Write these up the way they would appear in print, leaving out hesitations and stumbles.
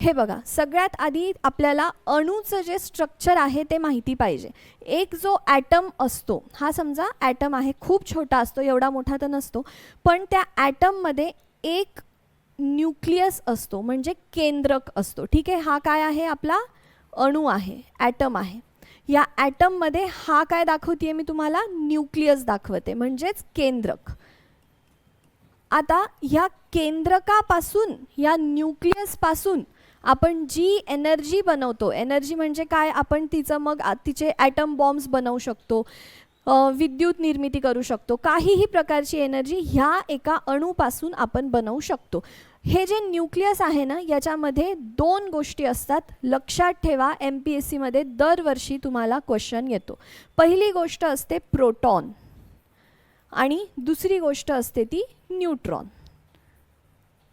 हे बघा, सगळ्यात आधी आपल्याला अणूचं जे स्ट्रक्चर आहे ते माहिती पाहिजे. एक जो ॲटम असतो, हा समजा ॲटम आहे, खूप छोटा असतो, एवढा मोठा तर नसतो, पण त्या ॲटममध्ये एक न्यूक्लियस असतो, म्हणजे केंद्रक असतो. ठीक आहे, हा काय आहे, आपला अणू आहे, ॲटम आहे. या ॲटममध्ये हा काय दाखवते मी तुम्हाला, न्यूक्लियस दाखवते, म्हणजेच केंद्रक. आता ह्या केंद्रकापासून, या न्यूक्लियसपासून आपण जी एनर्जी बनवतो, एनर्जी म्हणजे काय, आपण तिचं मग तिचे ॲटम बॉम्ब्स बनवू शकतो, विद्युत निर्मिती करू शकतो, काहीही प्रकारची एनर्जी ह्या एका अणूपासून आपण बनवू शकतो. हे जे न्यूक्लियस आहे ना, याच्यामध्ये दोन गोष्टी असतात. लक्षात ठेवा, MPSC मध्ये दरवर्षी तुम्हाला क्वेश्चन येतो. पहिली गोष्ट असते प्रोटॉन आणि दुसरी गोष्ट असते ती न्यूट्रॉन.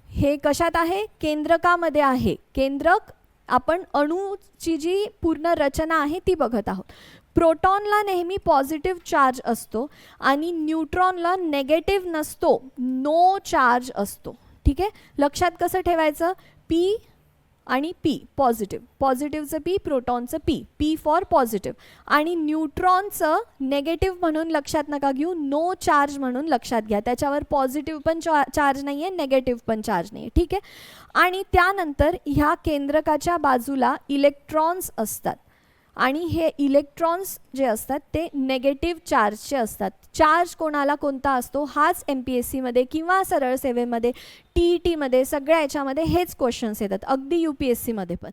हे कशात आहे, केंद्रकामध्ये आहे. केंद्रक, आपण अणूची जी पूर्ण रचना आहे ती बघत आहोत. प्रोटॉनला नेहमी पॉझिटिव्ह चार्ज असतो आणि न्यूट्रॉनला नेगेटिव्ह नसतो, नो चार्ज असतो. ठीक आहे, लक्षात कसं ठेवायचं, पी आणि पी पॉझिटिव्ह, पॉझिटिव्हचं पी, प्रोटॉनचं पी, पी फॉर पॉझिटिव्ह, आणि न्यूट्रॉनचं नेगेटिव्ह म्हणून लक्षात नका घेऊ, नो चार्ज म्हणून लक्षात घ्या. त्याच्यावर पॉझिटिव्ह पण चार्ज नाही आहे, नेगेटिव्ह पण चार्ज नाही आहे. ठीक आहे, आणि त्यानंतर ह्या केंद्रकाच्या बाजूला इलेक्ट्रॉन्स असतात आणि हे इलेक्ट्रॉन्स जे असतात ते नेगेटिव्ह चार्जचे असतात. चार्ज कोणाला कोणता असतो, हाच MPSC मध्ये किंवा सरळ सेवेमध्ये, TET मध्ये, सगळ्या याच्यामध्ये हेच क्वेश्चन्स येतात, अगदी UPSC मध्ये पण.